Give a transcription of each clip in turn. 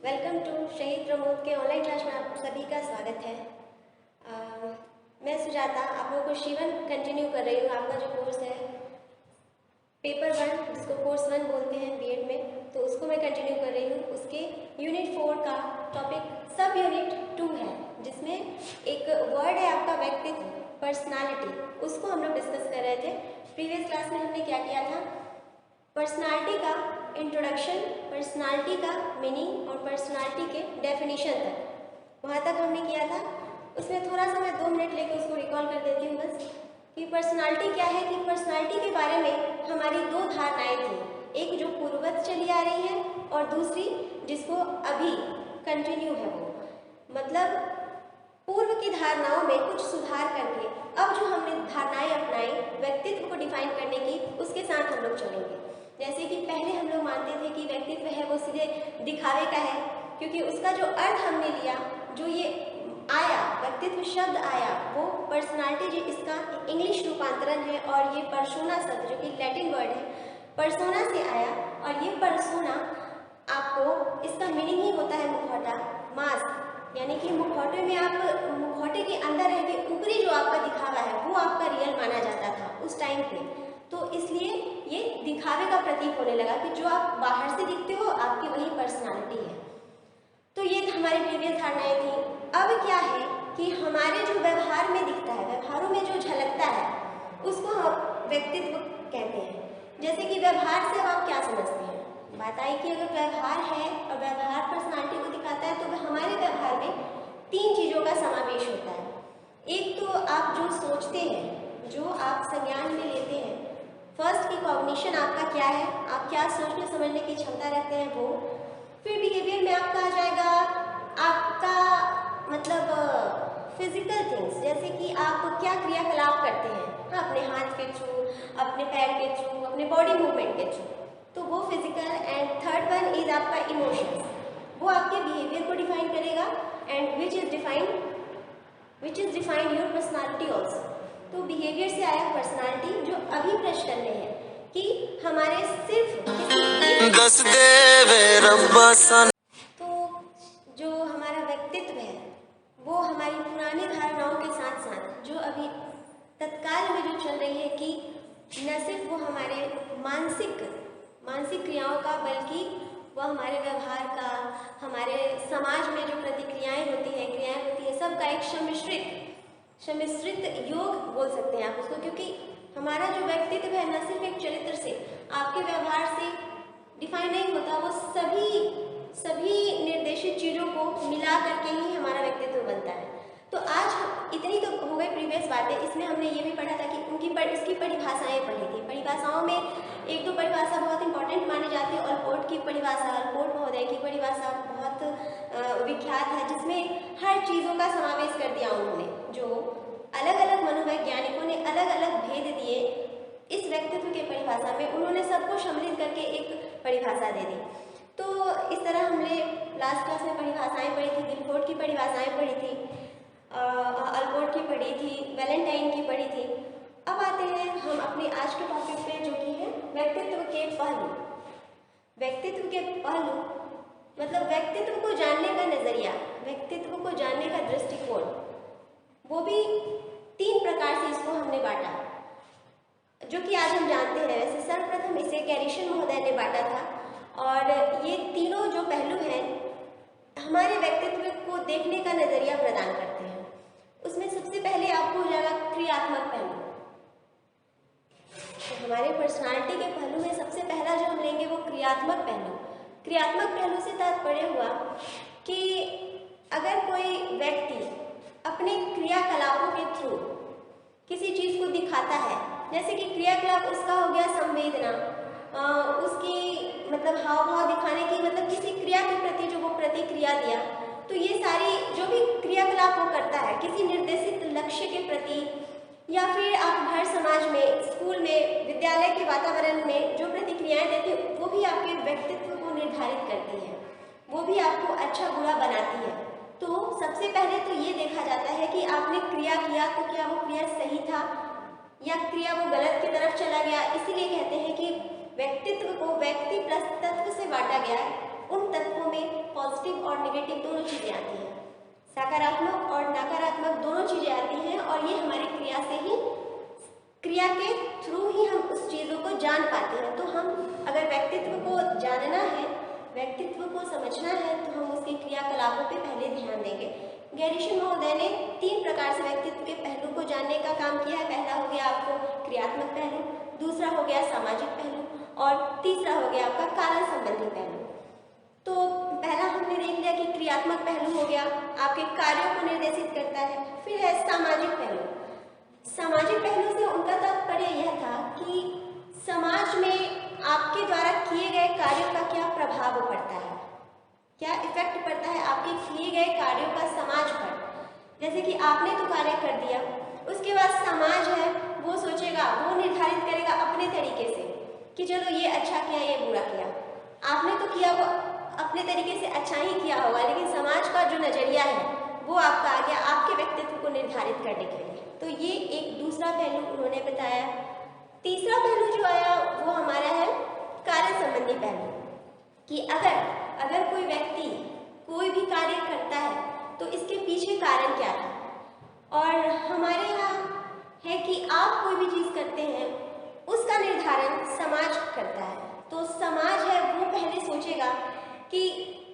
Welcome to शहीद प्रमोद के online class में आप सभी का स्वागत है। मैं सुजाता आप लोगों को शिवन कंटिन्यू कर रही हूँ। आपका जो कोर्स है पेपर 1 जिसको कोर्स 1 बोलते हैं बीएड में, तो उसको मैं कंटिन्यू कर रही हूँ। उसके यूनिट 4 का टॉपिक सब यूनिट 2 है, जिसमें एक वर्ड है आपका व्यक्तित्व, पर्सनालिटी। उसको हम लोग डिस्कस कर रहे थे। प्रीवियस क्लास में हमने क्या किया था, पर्सनालिटी का इंट्रोडक्शन, पर्सनालिटी का मीनिंग और पर्सनालिटी के डेफिनेशन तक, वहाँ तक हमने किया था। उसमें थोड़ा सा मैं 2 मिनट लेकर उसको रिकॉल कर देती हूँ बस, कि पर्सनालिटी क्या है। कि पर्सनालिटी के बारे में हमारी 2 धारणाएं थी, एक जो पूर्ववत चली आ रही है और दूसरी जिसको अभी कंटिन्यू है। वो मतलब पूर्व की धारणाओं में कुछ सुधार करके अब जो हमने धारणाएं अपनाई व्यक्तित्व को डिफाइन करने की, उसके साथ हम लोग चलेंगे। जैसे कि पहले हम लोग मानते थे कि व्यक्तित्व है वो सीधे दिखावे का है, क्योंकि उसका जो अर्थ हमने लिया, जो ये आया व्यक्तित्व शब्द आया, वो पर्सनालिटी, जो इसका इंग्लिश रूपांतरण है, और ये पर्सोना शब्द जो कि लैटिन वर्ड है पर्सोना से आया। और ये पर्सोना आपको इसका मीनिंग ही होता है मुखौटा, मास्क, यानी कि मुखौटे में आप मुखौटे के अंदर रह के ऊपरी जो आपका दिखावा है वो आपका रियल माना जाता था उस टाइम पे। तो इसलिए ये दिखावे का प्रतीक होने लगा कि जो आप बाहर से दिखते हो आपकी वही पर्सनालिटी है। तो ये हमारी प्रीवियस धारणाएं थी। अब क्या है कि हमारे जो व्यवहार में दिखता है, व्यवहारों में जो झलकता है, उसको हम व्यक्तित्व कहते हैं। जैसे कि व्यवहार से अब आप क्या समझते हैं, बात आई कि अगर व्यवहार है और व्यवहार पर्सनालिटी को दिखाता है, तो हमारे व्यवहार में 3 चीज़ों का समावेश होता है। एक तो आप जो सोचते हैं, जो आप संज्ञान में लेते हैं, फर्स्ट की कॉग्निशन आपका क्या है, आप क्या सोचने समझने की क्षमता रखते हैं वो। फिर बिहेवियर में आपका आ जाएगा आपका मतलब फिजिकल थिंग्स, जैसे कि आप क्या क्रियाकलाप करते हैं, अपने हाथ के थ्रू, अपने पैर के थ्रू, अपने बॉडी मूवमेंट के थ्रू, तो वो physical. And third one is आपका इमोशंस, वो आपके बिहेवियर को डिफाइन करेगा, and which is define your personality also. तो बिहेवियर से आया पर्सनालिटी, जो अभी प्रश्न में है कि हमारे सिर्फ तो जो हमारा व्यक्तित्व है वो हमारी पुरानी धारणाओं के साथ साथ जो अभी तत्काल में जो चल रही है, कि न सिर्फ वो हमारे मानसिक क्रियाओं का, बल्कि वह हमारे व्यवहार का, हमारे समाज में जो प्रतिक्रियाएं होती है, क्रियाएं होती है, सबका एक सम्मिश्रित योग बोल सकते हैं आप उसको। क्योंकि हमारा जो व्यक्तित्व है न सिर्फ एक चरित्र से, आपके व्यवहार से डिफाइन नहीं होता, वो सभी निर्देशित चीज़ों को मिला करके ही हमारा व्यक्तित्व बनता है। तो आज इतनी तो हो गई प्रीवियस बातें। इसमें हमने ये भी पढ़ा था कि उसकी परिभाषाएं पढ़ी थी। परिभाषाओं में एक तो परिभाषा बहुत इंपॉर्टेंट मानी जाती है, ऑलपोर्ट की परिभाषा, ऑलपोर्ट महोदय की परिभाषा बहुत विख्यात है, जिसमें हर चीज़ों का समावेश कर दिया उन्होंने। जो अलग अलग मनोवैज्ञानिकों ने अलग अलग भेद दिए इस व्यक्तित्व के परिभाषा में, उन्होंने सबको सम्मिलित करके एक परिभाषा दे दी। तो इस तरह हमने लास्ट क्लास में परिभाषाएं पढ़ी थी, विलफोर्ड की परिभाषाएं पढ़ी थी, अल्पोर्ट की पढ़ी थी, वैलेंटाइन की पढ़ी थी। अब आते हैं हम अपने आज के टॉपिक पे, जो कि है व्यक्तित्व के पहलू। व्यक्तित्व के पहलू मतलब व्यक्तित्व को जानने का नजरिया, व्यक्तित्व को जानने का दृष्टिकोण, वो भी 3 प्रकार से इसको हमने बांटा, जो कि आज हम जानते हैं। वैसे सर्वप्रथम इसे कैरिशन महोदय ने बांटा था, और ये तीनों जो पहलू हैं हमारे व्यक्तित्व को देखने का नजरिया प्रदान करते हैं। उसमें सबसे पहले आपको हो जाएगा क्रियात्मक पहलू। तो हमारे पर्सनालिटी के पहलू में सबसे पहला जो हम लेंगे वो क्रियात्मक पहलू। क्रियात्मक पहलू से तात्पर्य हुआ कि अगर कोई व्यक्ति अपने क्रियाकलापों के थ्रू किसी चीज को दिखाता है, जैसे कि क्रियाकलाप उसका हो गया संवेदना, उसकी मतलब हाव भाव दिखाने की, मतलब किसी क्रिया के प्रति जो वो प्रतिक्रिया दिया, तो ये सारी जो भी क्रियाकलाप वो करता है किसी निर्देशित लक्ष्य के प्रति, या फिर आप घर समाज में, स्कूल में, विद्यालय के वातावरण में जो प्रतिक्रियाएं देते हैं, वो भी आपके व्यक्तित्व को निर्धारित करती है, वो भी आपको अच्छा बुरा बनाती है। तो सबसे पहले तो ये देखा जाता है कि आपने क्रिया किया तो क्या वो क्रिया सही था या क्रिया वो गलत की तरफ चला गया। इसीलिए कहते हैं कि व्यक्तित्व को व्यक्ति प्लस तत्व से बांटा गया है। उन तत्वों में पॉजिटिव और नेगेटिव दोनों चीज़ें आती हैं, सकारात्मक और नकारात्मक दोनों चीज़ें आती हैं, और ये हमारी क्रिया के थ्रू ही हम उस चीज़ों को जान पाते हैं। तो हम अगर व्यक्तित्व को जानना है, व्यक्तित्व को समझना है, तो हम उसके क्रियाकलापों पे पहले ध्यान देंगे। गैरीसन महोदय ने 3 प्रकार से व्यक्तित्व के पहलू को जानने का काम किया है। पहला हो गया आपको क्रियात्मक पहलू, दूसरा हो गया सामाजिक पहलू, और तीसरा हो गया आपका कारण संबंधी पहलू। तो पहला हमने देख लिया कि क्रियात्मक पहलू हो गया, आपके कार्यों को निर्देशित करता है। फिर है सामाजिक पहलू। सामाजिक पहलू से उनका तात्पर्य यह था कि समाज में आपके द्वारा किए गए कार्यों का क्या प्रभाव पड़ता है, क्या इफेक्ट पड़ता है आपके किए गए कार्यों का समाज पर। जैसे कि आपने तो कार्य कर दिया, उसके बाद समाज है वो सोचेगा, वो निर्धारित करेगा अपने तरीके से कि चलो ये अच्छा किया, ये बुरा किया। आपने तो किया वो अपने तरीके से अच्छा ही किया होगा, लेकिन समाज का जो नज़रिया है वो आपका आ गया आपके व्यक्तित्व को निर्धारित करने के लिए। तो ये एक दूसरा पहलू उन्होंने बताया। तीसरा पहलू जो आया वो हमारा है कारण संबंधी पहलू, कि अगर कोई व्यक्ति कोई भी कार्य करता है तो इसके पीछे कारण क्या है। और हमारे यहाँ है कि आप कोई भी चीज़ करते हैं उसका निर्धारण समाज करता है। तो समाज है वो पहले सोचेगा कि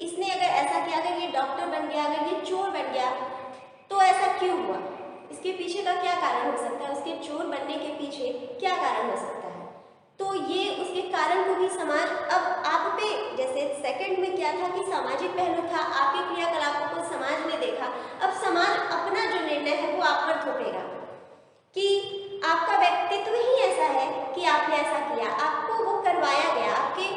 इसने अगर ऐसा किया, अगर ये डॉक्टर बन गया, अगर ये चोर बन गया, तो ऐसा क्यों हुआ, इसके पीछे का क्या कारण हो सकता है, उसके चोर बनने के पीछे क्या कारण हो सकता है। तो ये उसके कारण को भी समाज, अब आप पे जैसे सेकंड में क्या था कि सामाजिक पहलू था, आपके क्रियाकलापों को समाज ने देखा, अब समाज अपना जो निर्णय है वो आप पर थोपेगा कि आपका व्यक्तित्व ही ऐसा है कि आपने ऐसा किया, आपको वो करवाया गया, आपके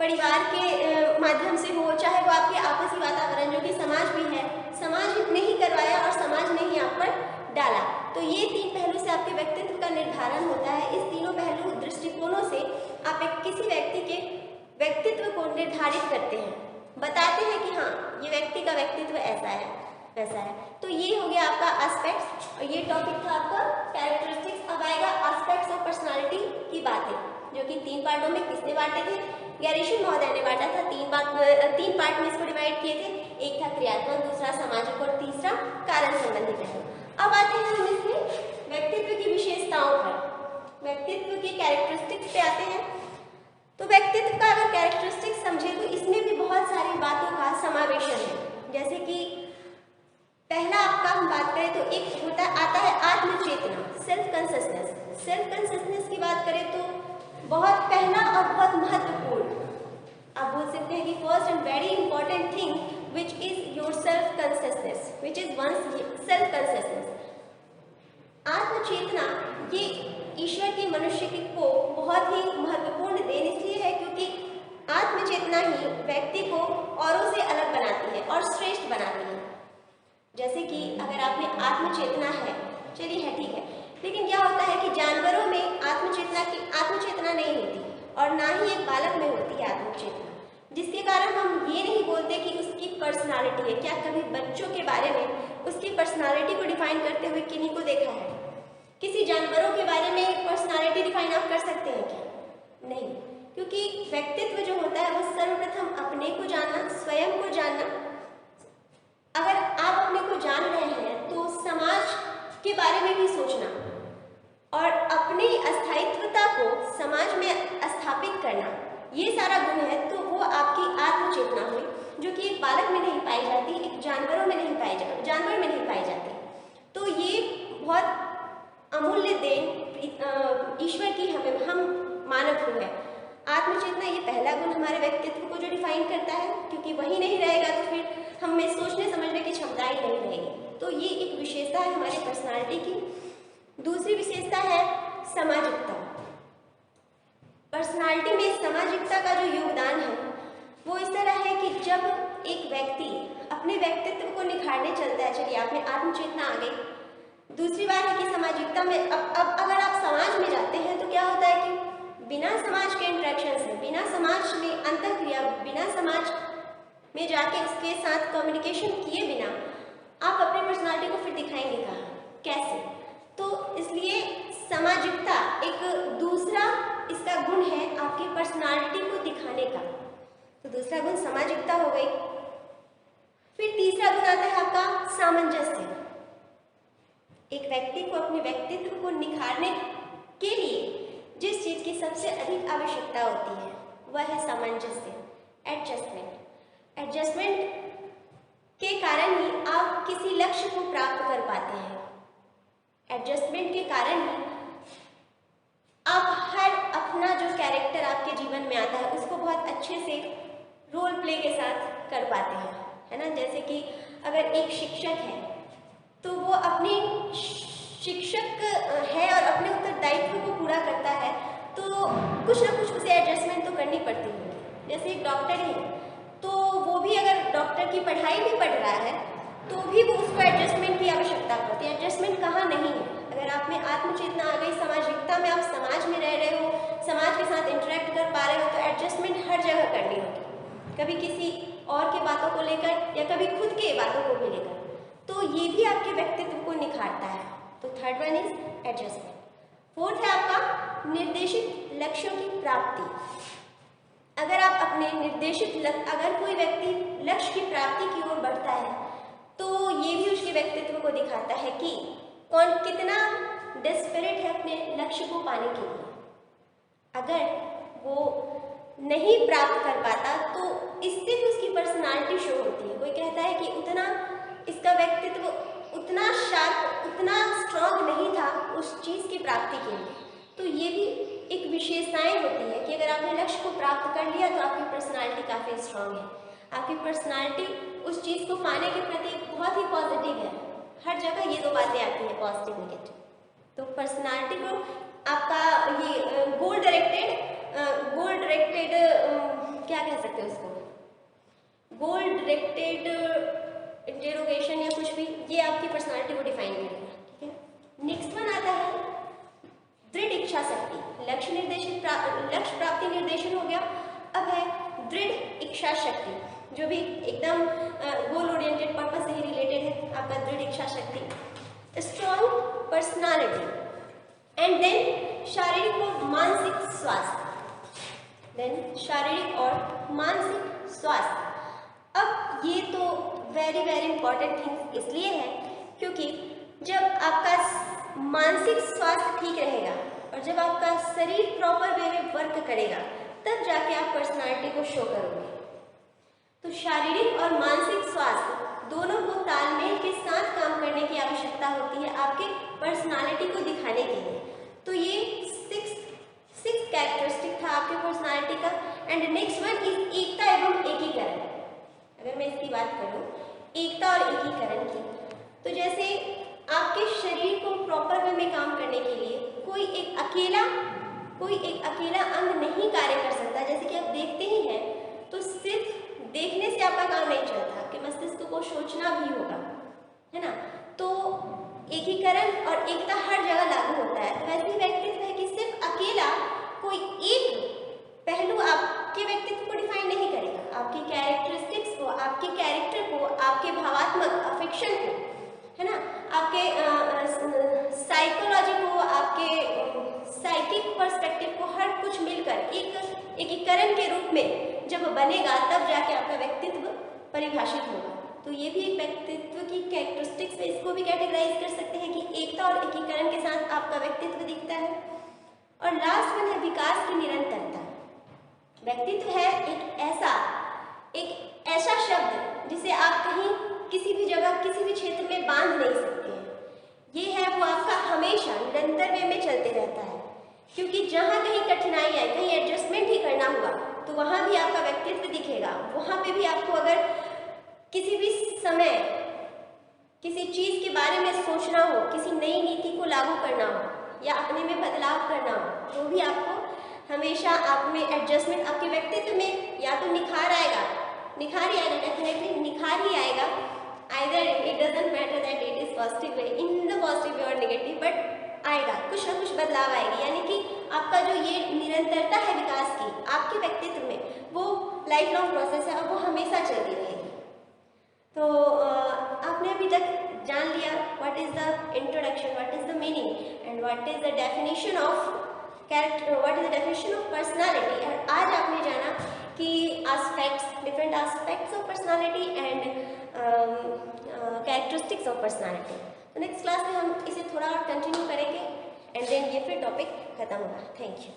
परिवार के माध्यम से हो, चाहे वो आपके आपसी वातावरण जो कि समाज भी है, समाज ने ही करवाया और समाज ने ही आप पर डाला। तो ये 3 पहलू से आपके व्यक्तित्व का निर्धारण होता है। इस तीनों पहलू दृष्टिकोणों से आप किसी व्यक्ति के व्यक्तित्व को निर्धारित करते हैं, बताते हैं कि हाँ ये व्यक्ति का व्यक्तित्व ऐसा है वैसा है। तो ये हो गया आपका एस्पेक्ट्स, और ये टॉपिक था आपका कैरेक्टरिस्टिक्स। अब आएगा एस्पेक्ट्स ऑफ पर्सनालिटी की बातें, जो कि 3 पार्टों में किसने बांटे थे, गैरीसन महोदय ने बांटा था। 3 पार्ट में इसको डिवाइड किए थे, एक था क्रियात्मक, दूसरा सामाजिक और तीसरा कारण संबंधी पहलू। अब आते हैं हम इसमें व्यक्तित्व की विशेषताओं पर, व्यक्तित्व की कैरेक्टरिस्टिक्स पे आते हैं। तो व्यक्तित्व का अगर कैरेक्टरिस्टिक्स समझे तो इसमें भी बहुत सारी बातों का समावेशन है। जैसे कि पहला आपका हम बात करें तो एक होता आता है आत्मचेतना, सेल्फ कॉन्शियसनेस। सेल्फ कॉन्शियसनेस की बात करें तो बहुत पहला और बहुत महत्वपूर्ण, आप बोल सकते हैं कि first and very important thing which is your self consciousness, which is one's self consciousness। आत्मचेतना ये ईश्वर की मनुष्य को बहुत ही महत्वपूर्ण देन इसलिए है क्योंकि आत्मचेतना ही व्यक्ति को औरों से अलग बनाती है और श्रेष्ठ बनाती है। जैसे कि अगर आप में आत्मचेतना है, चलिए है ठीक है, लेकिन क्या होता है कि जानवरों में आत्मचेतना नहीं होती और ना ही एक बालक में होती है आत्मचेतना, जिसके कारण हम ये नहीं बोलते कि उसकी पर्सनालिटी है। क्या कभी बच्चों के बारे में उसकी पर्सनालिटी को डिफाइन करते हुए किन्हीं को देखा है? किसी जानवरों के बारे में पर्सनालिटी डिफाइन आप कर सकते हैं क्या? नहीं, क्योंकि व्यक्तित्व जो होता है वो सर्वप्रथम अपने को जानना, स्वयं को जानना। अगर आप अपने को जान रहे हैं तो समाज के बारे में भी सोचना और अपनी अस्थायित्वता को समाज में स्थापित करना, ये सारा गुण है। तो वो आपकी आत्मचेतना हुई, जो कि एक बालक में नहीं पाई जाती, एक जानवर में नहीं पाई जाती। तो ये बहुत अमूल्य देन ईश्वर की हम मानव को है। आत्मचेतना ये पहला गुण हमारे व्यक्तित्व को जो डिफाइन करता है, क्योंकि वही नहीं रहेगा तो फिर हम में सोचने समझने की क्षमता ही नहीं रहेगी। तो ये एक विशेषता है हमारी पर्सनालिटी की। दूसरी विशेषता है सामाजिकता। पर्सनालिटी में सामाजिकता का जो योगदान है वो इस तरह है कि जब एक व्यक्ति अपने व्यक्तित्व को निखारने चलता है, चलिए आप में आत्मचेतना आ गई। दूसरी बात है कि सामाजिकता में अब अगर आप समाज में जाते हैं तो क्या होता है कि बिना समाज के इंटरेक्शन से, बिना समाज में अंतःक्रिया, बिना समाज में जाके उसके साथ कम्युनिकेशन किए बिना आप अपनी पर्सनालिटी को फिर दिखाएंगे कहाँ, कैसे? तो इसलिए सामाजिकता एक दूसरा इसका गुण है आपकी पर्सनालिटी को दिखाने का। तो दूसरा गुण सामाजिकता हो गई। सामंजस्य। एक व्यक्ति को अपने व्यक्तित्व को निखारने के लिए जिस चीज की सबसे अधिक आवश्यकता होती है वह है सामंजस्य, एडजस्टमेंट। एडजस्टमेंट के कारण ही आप किसी लक्ष्य को प्राप्त कर पाते हैं। एडजस्टमेंट के कारण ही आप हर अपना जो कैरेक्टर आपके जीवन में आता है उसको बहुत अच्छे से रोल प्ले के साथ कर पाते हैं, है ना। जैसे कि अगर एक शिक्षक है तो वो अपने शिक्षक है और अपने उत्तरदायित्व को पूरा करता है तो कुछ ना कुछ उसे एडजस्टमेंट तो करनी पड़ती होगी। जैसे एक डॉक्टर है तो वो भी अगर डॉक्टर की पढ़ाई भी पढ़ रहा है तो भी वो उसको एडजस्टमेंट की आवश्यकता पड़ती है। एडजस्टमेंट कहाँ नहीं है। अगर आप में आत्मचेतना आ गई, सामाजिकता में आप समाज में रह रहे हो, समाज के साथ इंटरेक्ट कर पा रहे हो, तो एडजस्टमेंट हर जगह करनी होगी, कभी किसी और के बातों को लेकर या कभी खुद के बातों को भी लेकर। तो ये भी आपके व्यक्तित्व को निखारता है। तो third one is adjustment. Fourth है आपका निर्देशित लक्ष्यों की प्राप्ति। अगर आप अपने निर्देशित अगर कोई व्यक्ति लक्ष्य की प्राप्ति की ओर बढ़ता है तो ये भी उसके व्यक्तित्व को दिखाता है कि कौन कितना डेस्परेट है अपने लक्ष्य को पाने के लिए। अगर वो नहीं प्राप्त कर पाता तो इससे भी उसकी पर्सनालिटी शो होती है। कोई कहता है कि उतना इसका व्यक्तित्व उतना शार्प, उतना स्ट्रांग नहीं था उस चीज़ की प्राप्ति के लिए। तो ये भी एक विशेषताएं होती है कि अगर आपने लक्ष्य को प्राप्त कर लिया तो आपकी पर्सनालिटी काफ़ी स्ट्रांग है, आपकी पर्सनालिटी उस चीज़ को पाने के प्रति बहुत ही पॉजिटिव है। हर जगह ये दो बातें आती हैं, पॉजिटिव नेगेटिव। तो पर्सनालिटी को आपका ये गोल डायरेक्टेड क्या कह सकते हैं उसको, गोल डायरेक्टेड इंटेरोगेशन या कुछ भी, ये आपकी पर्सनालिटी को डिफाइन करेगा। ठीक है। नेक्स्ट वन आता है दृढ़ इच्छा शक्ति। लक्ष्य प्राप्ति निर्देशन हो गया। अब है दृढ़ इच्छा शक्ति, जो भी एकदम गोल ओरिएंटेड पर्पस से ही रिलेटेड है। आपका दृढ़ इच्छा शक्ति, स्ट्रॉन्ग पर्सनालिटी एंड देन शारीरिक और मानसिक स्वास्थ्य। शारीरिक और मानसिक स्वास्थ्य। अब ये तो वेरी इंपॉर्टेंट थिंग इसलिए है क्योंकि जब आपका मानसिक स्वास्थ्य ठीक रहेगा और जब आपका शरीर प्रॉपर वे में वर्क करेगा तब जाके आप पर्सनालिटी को शो करोगे। तो शारीरिक और मानसिक स्वास्थ्य दोनों को तालमेल के साथ काम करने की आवश्यकता होती है आपके पर्सनालिटी को दिखाने के लिए। तो ये सिक्स कैरेक्टरिस्टिक था आपके पर्सनालिटी का। एंड नेक्स्ट वन इज एकता एवं एकीकरण। अगर मैं इसकी बात करूं एकता और एकीकरण की, तो जैसे आपके शरीर को प्रॉपर वे में काम करने के लिए कोई एक अकेला अंग नहीं कार्य कर सकता। जैसे कि आप देखते ही हैं तो सिर्फ देखने से आपका काम नहीं चलता, आपके मस्तिष्क को सोचना भी होगा, है ना। तो एकीकरण और एकता हर जगह लागू होता है। तो वैसे ही व्यक्तित्व है कि सिर्फ अकेला कोई एक पहलू आपके व्यक्तित्व को डिफाइन नहीं करेगा। आपकी कैरेक्टरिस्टिक्स को, आपके कैरेक्टर को, आपके भावात्मक अफेक्शन को, है ना, आपके साइकोलॉजी को, आपके साइकिक पर्सपेक्टिव को, हर कुछ मिलकर एक एकीकरण के रूप में जब बनेगा तब जाके आपका व्यक्तित्व परिभाषित होगा। तो ये भी एक व्यक्तित्व की कैरेक्टरिस्टिक्स में इसको भी कैटेगराइज कर सकते हैं कि एकता और एकीकरण के साथ आपका व्यक्तित्व दिखता है। और लास्ट वन है विकास की निरंतरता। व्यक्तित्व है एक ऐसा शब्द जिसे आप कहीं किसी भी जगह किसी भी क्षेत्र में बांध नहीं सकते हैं। ये है वो आपका हमेशा निरंतर वे में चलते रहता है, क्योंकि जहाँ कहीं कठिनाई आए, कहीं एडजस्टमेंट ही करना हुआ तो वहाँ भी आपका व्यक्तित्व दिखेगा। वहाँ पे भी आपको अगर किसी भी समय किसी चीज़ के बारे में सोचना हो, किसी नई नीति को लागू करना हो या अपने में बदलाव करना हो, तो भी आपको हमेशा आप में एडजस्टमेंट, आपके व्यक्तित्व में या तो निखार ही आएगा, डेफिनेटली निखार ही आएगा। Either it doesn't matter that it is positive way, in the positive way और नेगेटिव, बट आएगा, कुछ ना कुछ बदलाव आएगी। यानी कि आपका जो ये निरंतरता है विकास की आपके व्यक्तित्व में, वो लाइफ लॉन्ग प्रोसेस है और वो हमेशा चलती रहेगी। तो आपने अभी तक जान लिया what is the introduction, what is the meaning and what is the definition of character, what is the definition of personality. और आज आपने जाना कि different aspects of personality and characteristics of personality. तो नेक्स्ट क्लास में हम इसे थोड़ा और कंटिन्यू करेंगे एंड देन ये फिर टॉपिक खत्म होगा। Thank you.